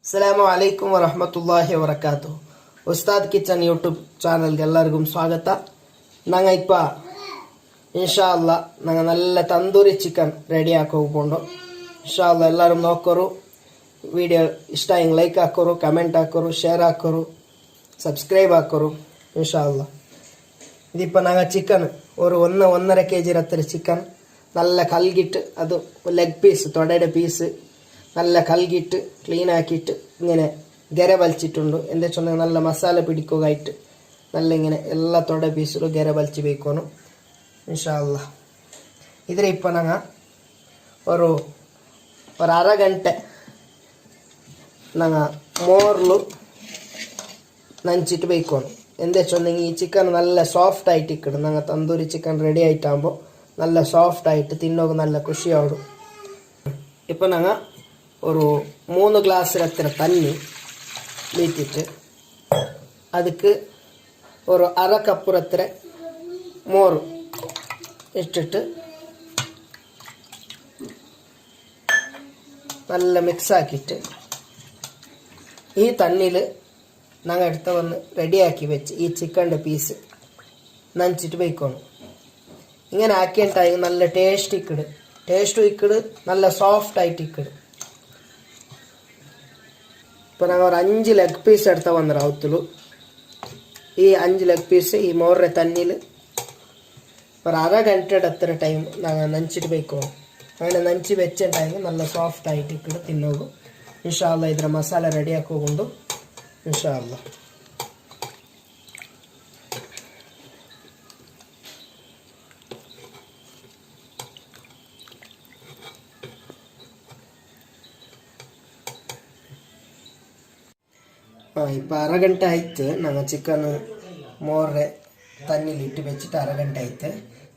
ಅಸ್ಸಲಾಮು ಅಲೈಕುಂ ವರಹಮತುಲ್ಲಾಹಿ ವಬರಕಾತು. Ustad kitchen YouTube ಚಾನಲ್ಗೆ ಎಲ್ಲರಿಗೂ ಸ್ವಾಗತ. ನಂಗೆ ಇಪ್ಪ ಇನ್ಶಾ ಅಲ್ಲಾ ನಂಗೆ നല്ല ತಂದೂರಿ ಚಿಕನ್ ರೆಡಿ ಹಾಕೋಕೊಂಡು ಇನ್ಶಾ ಅಲ್ಲಾ ಎಲ್ಲರೂ ನೋಡ್ಕೋರು. ವಿಡಿಯೋ ಇಷ್ಟ ಹಿಂಗೆ ಲೈಕ್ ಹಾಕೋರು, ಕಮೆಂಟ್ ಹಾಕೋರು, ಶೇರ್ ಹಾಕೋರು, ಸಬ್ಸ್ಕ್ರೈಬ್ ಹಾಕೋರು ಇನ್ಶಾ ಅಲ್ಲಾ. ഇതിപ്പോൾ ഞങ്ങൾ ചിക്കൻ ഒരു 1.5 kg ഇരത്തര ചിക്കൻ നല്ല കൽകിട്ട് അത് ലെഗ് പീസ് തൊടയുടെ പീസ് നല്ല കൽകിട്ട് ക്ലീൻ ആക്കിയിട്ട് ഇങ്ങനെ ഗര വലിച്ചിട്ടുണ്ട്. എന്താ വെച്ചാൽ നല്ല മസാല പിടിക്കുകയായിട്ട് നല്ല ഇങ്ങനെ എല്ലാ തൊട പീസിലും ഗര വലിച്ച് ಬೇಕೋನು ಇನ್ಶಾ ಅಲ್ಲಾ. ಇದ್ರೆ ഇപ്പോൾ ഞങ്ങൾ ഒരു അര ಗಂಟೆ ഞങ്ങൾ മോറിൽ നനച്ചിട്ട് ಬೇಕೋನು. എന്താ വെച്ചാൽ ഈ ചിക്കൻ നല്ല സോഫ്റ്റ് ആയിട്ട് ഇരിക്കണം. ഞങ്ങൾ തന്തൂരി ചിക്കൻ റെഡി ആയിട്ടാകുമ്പോൾ നല്ല സോഫ്റ്റ് ആയിട്ട് തിന്നോക്ക് നല്ല ಖುಷಿಯಾവും. ഇപ്പോൾ ഞങ്ങൾ ഒരു 3 ഗ്ലാസ്സിലത്ര തണ്ണി വീട്ടിട്ട് ಅದಕ್ಕೆ ഒരു അര കപ്പുറത്ര മോര് ഇട്ടിട്ട് നല്ല മിക്സ് ആക്കിയിട്ട് ഈ തണ്ണിയിൽ ഞങ്ങൾ എടുത്ത വന്ന് റെഡിയാക്കി വെച്ച് ഈ ചിക്കൻ്റെ പീസ് നനച്ചിട്ട് വയ്ക്കണം. ഇങ്ങനെ ആക്കിയിട്ടായി നല്ല ടേസ്റ്റ് ഇക്കട് നല്ല സോഫ്റ്റ് ആയിട്ട് ഇക്കട്. ഇപ്പോൾ ഞങ്ങൾ ഒരു 5 ലെഗ് പീസ് എടുത്ത വന്നറ അവത്തുള്ളൂ. ഈ 5 ലെഗ് പീസ് ഈ മോറെ തണ്ണിയിൽ ഒരു അര ಗಂಟೆയുടെ അത്ര ടൈം ഞങ്ങൾ നനച്ചിട്ട് വയ്ക്കണം. അങ്ങനെ നനച്ച് വെച്ച ടൈം നല്ല സോഫ്റ്റ് ആയിട്ട് ഇക്കട് തിന്നോകും. ഇൻഷാ അല്ലാ ಇದರ ಮಸಾಲೆ ರೆಡಿ ಹಾಕೋಕೊಂಡು ಇನ್ಶಾ ಅಲ್ಲಾ. ഇപ്പോൾ അര ಗಂಟೆ ಆಯ್ತು. ഞങ്ങൾ ಚಿಕನ್ മോറെ തണ്ണിലിട്ട് വെച്ചിട്ട് അര ಗಂಟೆ ಆಯ್ತು.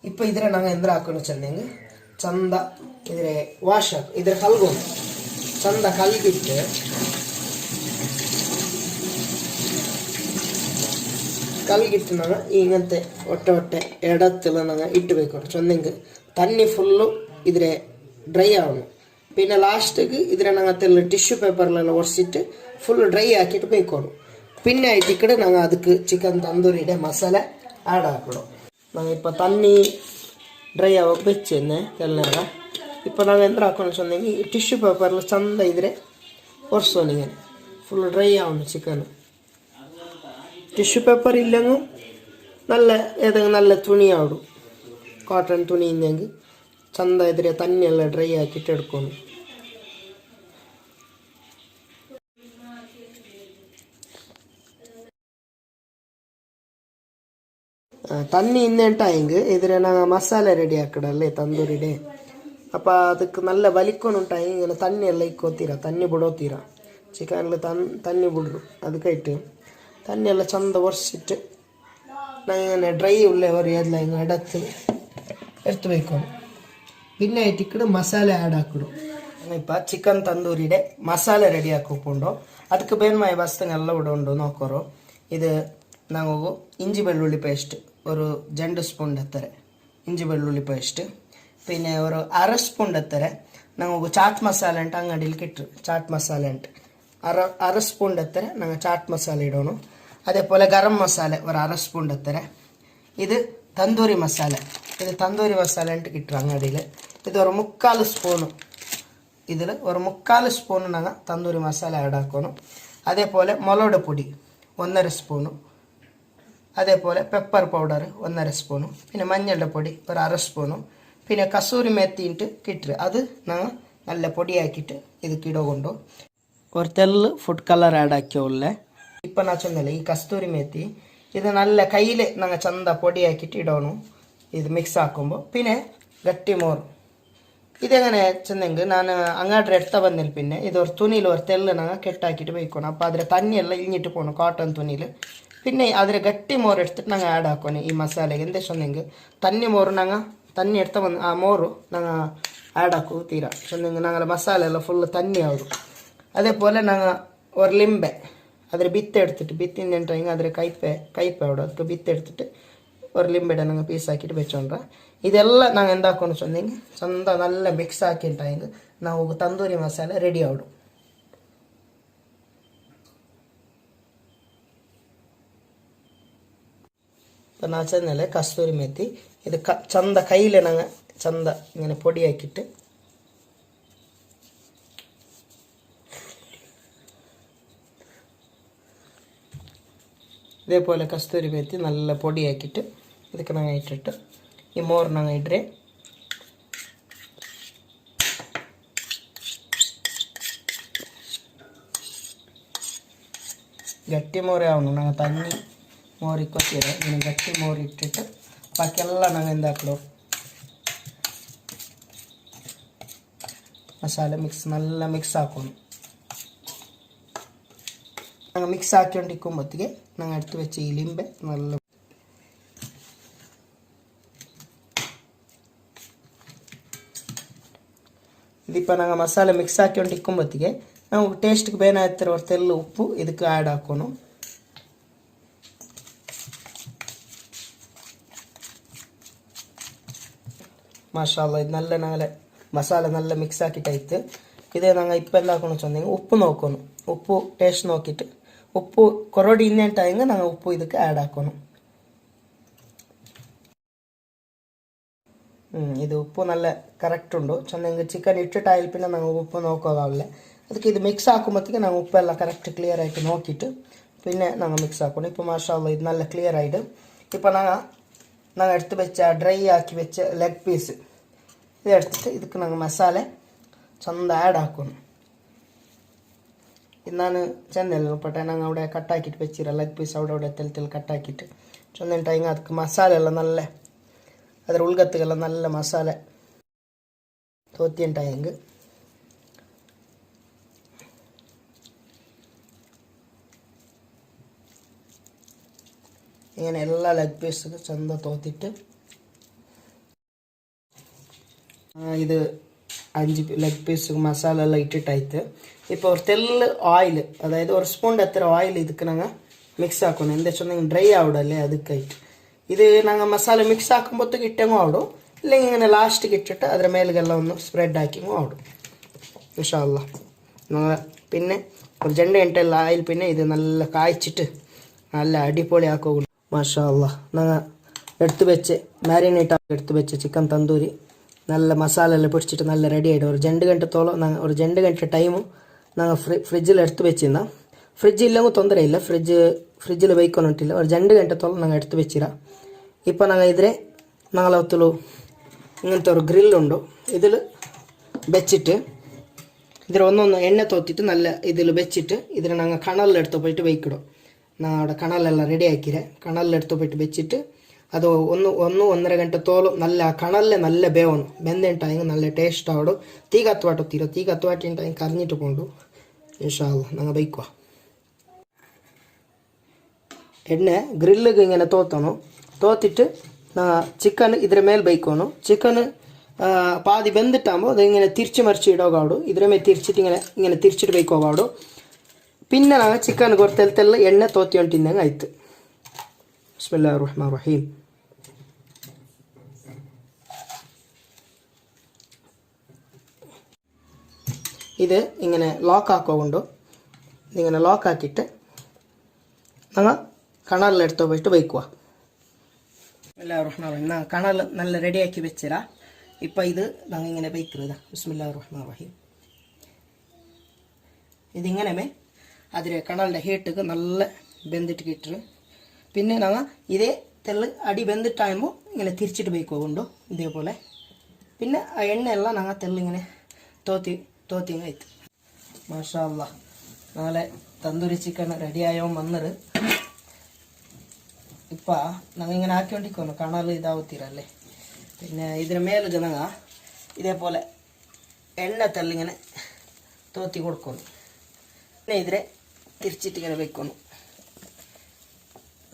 ഇപ്പോൾ ഇതിനെ ഞങ്ങൾ എന്താ ಹಾಕೋಣ ಚೆಂದಂಗೆ ಚಂದ ಇದ್ರೆ ವಾಶ್ ಹಾಕಿ ಇದ್ರೆ ಕಲ್ಗೋಣ ಚಂದ ಕಲ್ಗಿಟ್ಟು കൽകിട്ട് ഞങ്ങൾ ഇങ്ങനത്തെ ഒറ്റ ഇടത്തിൽ ഞങ്ങൾ ഇട്ട് വെക്കണം. ചൊന്നെങ്കിൽ തണ്ണി ഫുള്ളും ഇതിരെ ഡ്രൈ ആവണം. പിന്നെ ലാസ്റ്റക്ക് ഇതിനെ ഞങ്ങൾ ടിഷ്യൂ പേപ്പറിലെല്ലാം ഒടിച്ചിട്ട് ഫുൾ ഡ്രൈ ആക്കിയിട്ട് വെക്കണം. പിന്നെ ആയിട്ട് ഇക്കടെ ഞങ്ങൾ ಅದಕ್ಕೆ ചിക്കൻ തന്തൂരിയുടെ മസാല ആഡ് ആക്കണം. ഞങ്ങൾ ഇപ്പോൾ തണ്ണി ഡ്രൈ ആവാൻ വെച്ചെന്നെ ಎಲ್ಲ. ഇപ്പോൾ ഞങ്ങൾ എന്താ ആക്കണം ചൊന്നെങ്കിൽ ഈ ടിഷ്യൂ പേപ്പറിൽ ചന്ത ഇതിരെ ഒടിಸೋಣ. ഇങ്ങനെ ഫുൾ ഡ്രൈ ആവണം ചിക്കൻ. ಟಿಶ್ಯೂ ಪೇಪರ್ ಇಲ್ಲಂಗೂ നല്ല ഏതെങ്കിലും നല്ല തുണിയാവും, കോട്ടൺ തുണി ഇല്ലെങ്കിൽ ചന്ത എതിരെ തന്നെയെല്ലാം ഡ്രൈ ആക്കിയിട്ട് എടുക്കണം. തണ്ണി ಇನ್ನೆಂಟಾയെങ്കിൽ ഇതിരെ ഞങ്ങൾ മസാല ರೆಡಿ ಹಾಕಡಲ್ಲೇ ತಂದೂರಿಡೆ. അപ്പോൾ ಅದಕ್ಕೆ നല്ല വലിക്കൊന്നുണ്ടായി ഇങ്ങനെ തണ്ണിയെല്ലാം ഇക്കോತೀರ, തണ്ണി ಬಿಡೋತೀರ ಚಿಕನ್ல ತಣ್ಣಿ ಬಿಡ್ರು. ಅದಕ್ಕಾയിട്ട് തന്നെയല്ല ചന്ത ഒരച്ചിട്ട് ഇങ്ങനെ ഡ്രൈ ഉള്ള ഒരു എല്ലാം ഇങ്ങനെ എടുത്ത് വെക്കണം. പിന്നെ ആയിട്ട് ഇക്കടെ മസാല ആഡ് ആക്കിടും. ഇപ്പോൾ ചിക്കൻ തന്തൂരിയുടെ മസാല റെഡി ആക്കിപ്പോണ്ടോ ಅದಕ್ಕೆ ಬೇನ್ಮಾಯ ವಸ್ತುನೆಲ್ಲ ಇಡೋಂಡು ನೋಕೋರು. ಇದು ನಾವು ഇഞ്ചി വെള്ളുള്ളി പേസ്റ്റ് ഒരു 2 സ്പൂൺ എത്തരെ ഇഞ്ചി വെള്ളുള്ളി പേസ്റ്റ്. പിന്നെ ഒരു അര സ്പൂൺ എത്തരെ നമുക്ക് ചാറ്റ് മസാല ഉണ്ട് ಅಂಗಡಿയിൽ കിട്ടും. ചാറ്റ് മസാല ഉണ്ട് അര സ്പൂൺ എത്തരെ ഞങ്ങൾ ചാറ്റ് മസാല ഇടണം. അതേപോലെ ഗരം മസാല ഒരു അര സ്പൂൺ എത്തരെ. ഇത് തന്തൂരി മസാല, ഇത് തന്തൂരി മസാല ഉണ്ട് കിട്ടും അങ്ങടിയിൽ. ഇത് ഒരു 3/4 സ്പൂണ്, ഇതിൽ ഒരു 3/4 സ്പൂണ് ഞങ്ങൾ തന്തൂരി മസാല ആഡ് ആക്കണം. അതേപോലെ മുളക് പൊടി 1.5 സ്പൂണ്, അതേപോലെ പെപ്പർ പൗഡർ 1.5 സ്പൂണ്, പിന്നെ മഞ്ഞളുടെ പൊടി ഒരു അര സ്പൂണ്, പിന്നെ കസൂരി മേത്തി ഇട്ട് കിട്ടുക അത് ഞങ്ങൾ നല്ല പൊടിയാക്കിയിട്ട് ഇത് കിടകൊണ്ടു. ഒരു തെല്ല് ഫുഡ് കളർ ആഡ് ആക്കിയോല്ലേ. ഇപ്പം ഞാൻ ചെന്നല്ലേ ഈ കസ്തൂരി മേത്തി ഇത് നല്ല കയ്യിൽ ഞങ്ങൾ ചന്ത പൊടിയാക്കിയിട്ട് ഇടണം. ഇത് മിക്സ് ആക്കുമ്പോൾ പിന്നെ ഗട്ടി മോർ ഇതെങ്ങനെ ചെന്നെങ്കിൽ ഞാൻ അങ്ങാടി എടുത്ത വന്നില്ല. പിന്നെ ഇതൊരു തുണിയിൽ ഒരു തെല്ല് ഞങ്ങൾ കെട്ടാക്കിയിട്ട് വയ്ക്കണം. അപ്പോൾ അതിൽ തണ്ണിയെല്ലാം ഇഞ്ഞിട്ട് പോകണം ಕಾಟನ್ തുണിയിൽ. പിന്നെ അതിൽ ಗಟ್ಟಿ മോർ എടുത്തിട്ട് ഞങ്ങൾ ആഡ് ആക്കണം ഈ മസാലയ്ക്ക്. എന്താ ചെന്നെങ്കിൽ തണ്ണി മോറ് ഞങ്ങൾ തണ്ണി എടുത്ത വന്ന് ആ മോറ് ഞങ്ങൾ ആഡ് ആക്കും തീര ചെന്നെങ്കിൽ ഞങ്ങളുടെ മസാല എല്ലാം ഫുള്ള് തണ്ണിയാവും. അതേപോലെ ഞങ്ങൾ ഒരു ലിಂಬೆ ಅದರ ಬಿತ್ತೆ എടുത്തിട്ട് ಬಿತ್ತಿನ ಟೈಮ್ ಅದರ ಕೈಪೆ ಅವಡು ಅದಕ್ಕೆ ಬಿತ್ತೆ എടുത്തിട്ട് ഒരു ലിಂಬೆಡ ഞങ്ങൾ പീസ് ആക്കിയിട്ട് വെച്ചോണ്ടാ. ഇതെല്ലാം ഞങ്ങൾ എന്താക്കുന്നു ചെന്നെങ്കിൽ ചന്ത നല്ല മിക്സ് ആക്കിയിട്ടായെങ്കിൽ ನಾವು ತಂದೂರಿ ಮಸಾಲೆ ರೆಡಿ ಆವಡು. ഇപ്പം ഞാൻ ചെന്നല്ലേ കസ്തൂരി മെത്തി ഇത് ചന്ത കയ്യിൽ ഞങ്ങൾ ചന്ത ഇങ്ങനെ പൊടിയാക്കിയിട്ട് ഇതേപോലെ കസ്തൂരി മെത്തി നല്ല പൊടിയാക്കിയിട്ട് ഇതൊക്കെ ഞങ്ങൾ ഇട്ടിട്ട് ഈ മോർ ഞങ്ങൾ ഇട്ടേ ಗಟ್ಟಿ ಮೋರೆ ಅವನು ನಂಗೆ ತಣ್ಣಿ ಮೋರಿ ಕೊಟ್ಟಿರ ನೀನು ಗಟ್ಟಿ ಮೋರಿ ಇಟ್ಟಿಟ್ಟು ಬಾಕಿ ಎಲ್ಲ ನಂಗೆ ಎಂದಾಕ್ಲು ಮಸಾಲೆ നല്ല മിക്സ് ആക്കണം ഞങ്ങൾ മിക്സ് ആക്കിക്കൊണ്ടിരിക്കുമ്പോഴത്തേക്ക് ഞങ്ങൾ എടുത്ത് വെച്ച ഈ ലിംബെ നല്ല ഇതിപ്പോൾ ഞങ്ങൾ മസാല മിക്സ് ആക്കിക്കൊണ്ടിരിക്കുമ്പോഴത്തേക്ക് ನಾವು ಟೇಸ್ಟ್ಗೆ ಬೇನಾಯ್ತಿರೋ ಹೊರತೆಲ್ಲ ಉಪ್ಪು ಇದಕ್ಕೆ ಆ್ಯಡ್ ಹಾಕೋನು മാഷാഅല്ലാഹ് ഇത് നല്ല ഞങ്ങളെ മസാല നല്ല മിക്സ് ആക്കിയിട്ടായിട്ട് ഇതേ ഞങ്ങൾ ഇപ്പം എന്താക്കണം ചെന്നെങ്കിൽ ഉപ്പ് നോക്കണം ഉപ്പ് ടേസ്റ്റ് നോക്കിയിട്ട് ഉപ്പ് കുറോടി ഇന്നേട്ടായെങ്കിൽ ഞങ്ങൾ ഉപ്പ് ಇದಕ್ಕೆ ಆ್ಯಡ್ ಹಾಕೋನು ഇത് ഉപ്പ് നല്ല കറക്റ്റ് ഉണ്ടോ ചെന്നെങ്കിൽ ചിക്കൻ ഇട്ടിട്ടായാലും പിന്നെ ഞങ്ങൾ ഉപ്പ് നോക്കാതാവില്ല ಅದಕ್ಕೆ ಇದು ಮಿಕ್ಸ್ ಹಾಕುമ്പോഴത്തേക്ക് ನಾವು ಉಪ್ಪೆಲ್ಲ ಕರೆಕ್ಟ್ ಕ್ಲಿಯರ್ ಆಯಿತು ನೋಕಿಟ್ಟು പിന്നെ ഞങ്ങൾ മിക്സ് ആക്കണം ഇപ്പോൾ മാഷാഅല്ലാഹ് ഇത് നല്ല ക്ലിയർ ആയിട്ട് ഇപ്പോൾ ഞങ്ങൾ എടുത്ത് വെച്ച ഡ്രൈ ആക്കി വെച്ച ലെഗ് പീസ് ഇത് എടുത്തിട്ട് ಇದಕ್ಕೆ ഞങ്ങൾ മസാല ചന്ത ആഡ് ആക്കണം ഇത് ഞാൻ ചെന്നല്ലോ പട്ടെ ഞങ്ങൾ അവിടെ കട്ടാക്കിയിട്ട് വെച്ചിര ലെഗ് പീസ് അവിടെ തെൽ കട്ടാക്കിയിട്ട് ചെന്നിട്ടായെങ്കിൽ ಅದಕ್ಕೆ മസാല ಎಲ್ಲ നല്ല ಅದರ ಉಳ್ಗತ್ತಿಗೆಲ್ಲ നല്ല മസാല തോത്തിയുണ്ടായെങ്കിൽ ഇങ്ങനെ എല്ലാ ലെഗ് പീസ് ചന്ത തോത്തിട്ട് ഇത് 5 ലെഗ് പീസ് മസാല എല്ലാം ഇട്ടിട്ടായിട്ട് ഇപ്പോൾ ഒരു തെല്ല് ഓയിൽ അതായത് ഒരു സ്പൂണിൻ്റെ അത്ര ഓയിൽ ಇದಕ್ಕೆ ഞങ്ങൾ മിക്സ് ആക്കണം എന്താ വെച്ചാൽ ഡ്രൈ ആവിടല്ലേ ಅದಕ್ಕಾയിട്ട് ഇത് ഞങ്ങൾ മസാല മിക്സ് ആക്കുമ്പോഴത്തേക്ക് ഇട്ടങ്ങോ ആവിടും ഇല്ലെങ്കിൽ ഇങ്ങനെ ലാസ്റ്റിക്ക് ഇട്ടിട്ട് അതിൻ്റെ മേലെല്ലാം ഒന്ന് സ്പ്രെഡ് ആക്കിങ്ങോ ആവിടും ഇൻഷാ അല്ലാഹ് ഞങ്ങൾ പിന്നെ ഒരു 2 ഗಂಟೆಲ್ಲ ആയിൽ പിന്നെ ഇത് നല്ല കായ്ച്ചിട്ട് നല്ല അടിപൊളി ആക്കും മാഷാ അല്ലാഹ് ഞങ്ങൾ എടുത്ത് വെച്ച് മാരിനേറ്റ് എടുത്ത് വെച്ച് ചിക്കൻ തന്തൂരി നല്ല മസാല എല്ലാം പിടിച്ചിട്ട് നല്ല റെഡി ആയിട്ട് ഒരു 2 ಗಂಟೆത്തോളം ഒരു 2 ಗಂಟೆ ടൈമും ഞങ്ങൾ ഫ്രിഡ്ജിൽ എടുത്ത് വെച്ചിരുന്ന ഫ്രിഡ്ജ് ഇല്ലെങ്കിൽ ತೊಂದರೆಯಿಲ್ಲ ഫ്രിഡ്ജിൽ വയ്ക്കൊന്നിട്ടില്ല ഒരു 2 ಗಂಟೆത്തോളം ഞങ്ങൾ എടുത്ത് വെച്ചിരാ ഇപ്പോൾ ഞങ്ങൾ ഇതിലെ ഞങ്ങളൊത്തുള്ളൂ ഇങ്ങനത്തെ ഒരു ഗ്രില്ലുണ്ടോ ഇതിൽ വെച്ചിട്ട് ഇതിൽ ഒന്നൊന്ന് എണ്ണ തോത്തിട്ട് നല്ല ഇതിൽ വെച്ചിട്ട് ഇതിൽ ഞങ്ങൾ കണലിലെടുത്ത് പോയിട്ട് വയ്ക്കിടും ഞങ്ങൾ അവിടെ കണലെല്ലാം റെഡി ആക്കിരെ കണലിലെടുത്ത് പോയിട്ട് വെച്ചിട്ട് അത് 1-1.5 ಗಂಟೆത്തോളം നല്ല കണലിൽ നല്ല ಬೇವണം ಬೆಂದಿട്ടായെങ്കിൽ നല്ല ടേസ്റ്റ് ആവിടും തീ കത്തുവാട്ടോ തീ കത്തുവാട്ടിട്ടായെങ്കിൽ കറിഞ്ഞിട്ട് പോണ്ടു ഇൻഷാ അല്ലാഹ് ഞങ്ങൾ വയ്ക്കുക എണ്ണ ഗ്രില്ലിಗೆ ഇങ്ങനെ തോത്തണം തോത്തിട്ട് ചിക്കൻ ഇതിರ ಮೇಲೆ ಬೈಕೋನು ചിക്കൻ പാതി വെന്തിട്ടാകുമ്പോൾ അതിങ്ങനെ തിരിച്ച് മറിച്ച് ഇടോകാവിടും ഇതിരെ ಮೇಲೆ തിരിച്ചിട്ട് ഇങ്ങനെ തിരിച്ചിട്ട് ബൈക്കോകാവിടും പിന്നെ ഞങ്ങൾ ചിക്കൻ കുറത്തെല്ലാം എണ്ണ തോത്തിക്കൊണ്ടിരുന്നെങ്കിൽ ആಯ್ತು ബിസ്മില്ലാഹിർ റഹ്മാനിർ റഹീം ഇത് ഇങ്ങനെ ലോക്ക് ആക്കുകൊണ്ട് ഇങ്ങനെ ലോക്ക് ആക്കിയിട്ട് ഞങ്ങൾ കണലിലെടുത്ത് പോയിട്ട് വയ്ക്കുക ബിസ്മില്ലാഹിർ റഹ്മാനിർ റഹീം കണൽ നല്ല റെഡിയാക്കി വെച്ചിരാ ഇപ്പം ഇത് ഞങ്ങൾ ഇങ്ങനെ വയ്ക്കുന്നത് ബിസ്മില്ലാഹിർ റഹ്മാനിർ റഹീം ഇതിങ്ങനെ അതിലെ കണലിൻ്റെ ഹീട്ടിക്ക് നല്ല വെന്തിട്ട് കിട്ടും പിന്നെ ഞങ്ങൾ ഇതേ തെല്ല് അടി വെന്തിട്ടാകുമ്പോൾ ഇങ്ങനെ തിരിച്ചിട്ട് വയ്ക്കുകൊണ്ടു ഇതേപോലെ പിന്നെ ആ എണ്ണയെല്ലാം ഞങ്ങൾ തെല്ലിങ്ങനെ തോത്തി ആಯ್ತು മാഷാ അല്ലാഹ് നാളെ തന്തൂരി ചിക്കൻ റെഡിയായോ വന്നത് ഇപ്പം ഞങ്ങൾ ഇങ്ങനെ ആക്കിക്കൊണ്ടിരിക്കുന്നു കണൽ ഇതാവത്തിരല്ലേ പിന്നെ ഇതിന് മേലെ ഞങ്ങൾ ഇതേപോലെ എണ്ണ തെല്ലിങ്ങനെ തോത്തി കൊടുക്കുന്നു പിന്നെ ഇതിനെ തിരിച്ചിട്ട് ഇങ്ങനെ വെക്കുന്നു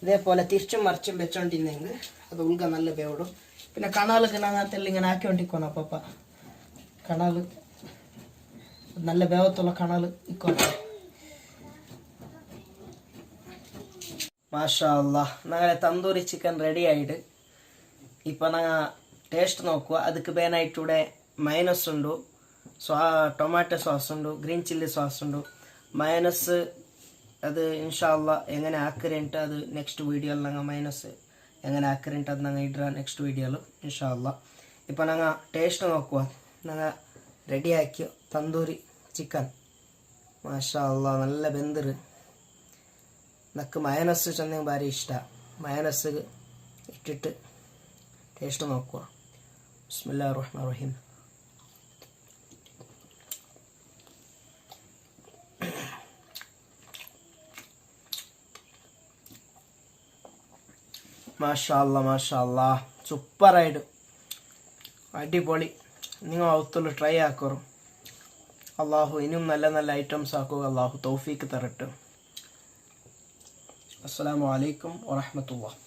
ഇതേപോലെ തിരിച്ചും മറിച്ചും വെച്ചോണ്ടിരുന്നെങ്കിൽ അത് ഉൾക നല്ല വേവിടും പിന്നെ കണാലൊക്കെ ഞങ്ങൾ തെല്ലിങ്ങനെ ആക്കിക്കൊണ്ടിരിക്കണം അപ്പ കണൽ നല്ല വേവത്തുള്ള കണൽ ഇക്കോട്ടെ മാഷാ അല്ലാഹ് ഞങ്ങളെ തന്തൂരി ചിക്കൻ റെഡി ആയിട്ട് ഇപ്പം ഞങ്ങൾ ടേസ്റ്റ് നോക്കുക ಅದಕ್ಕೆ ಬೇನಾയിട്ടൂടെ മയനസ് ഉണ്ട് ടൊമാറ്റോ സോസ് ഉണ്ട് ഗ്രീൻ ചില്ലി സോസ് ഉണ്ട് മയനസ് അത് ഇൻഷാ അല്ലാഹ് എങ്ങനെ ആക്കരേണ്ടിട്ട് അത് നെക്സ്റ്റ് വീഡിയോയിൽ ഞങ്ങൾ മയനസ് എങ്ങനെ ആക്കറിട്ട് അത് ഞങ്ങൾ ഇടാം നെക്സ്റ്റ് വീഡിയോയിൽ ഇൻഷാ അല്ലാ. ഇപ്പോൾ ഞങ്ങൾ ടേസ്റ്റ് നോക്കുക. ഞങ്ങൾ റെഡിയാക്കിയ തന്തൂരി ചിക്കൻ മാഷാ അല്ലാ നല്ല വെന്തര്. എനിക്ക് മയനസ് ചെന്നെങ്കിൽ ഭാരി ഇഷ്ടമാണ്. മയനസ് ഇട്ടിട്ട് ടേസ്റ്റ് നോക്കുക. ബിസ്മില്ലാഹിർ റഹ്മാനിർ റഹീം. മാഷാ അല്ലാ മാഷാ അല്ലാ സൂപ്പറായിട്ട് അടിപൊളി. നിങ്ങൾ ഔത്തുള്ള ട്രൈ ആക്കോറും. അള്ളാഹു ഇനിയും നല്ല നല്ല ഐറ്റംസ് ആക്കുക. അള്ളാഹു തൗഫീക്ക് തരട്ടെ. അസ്സലാമു അലൈക്കും വറഹ്മത്തുള്ളാഹി.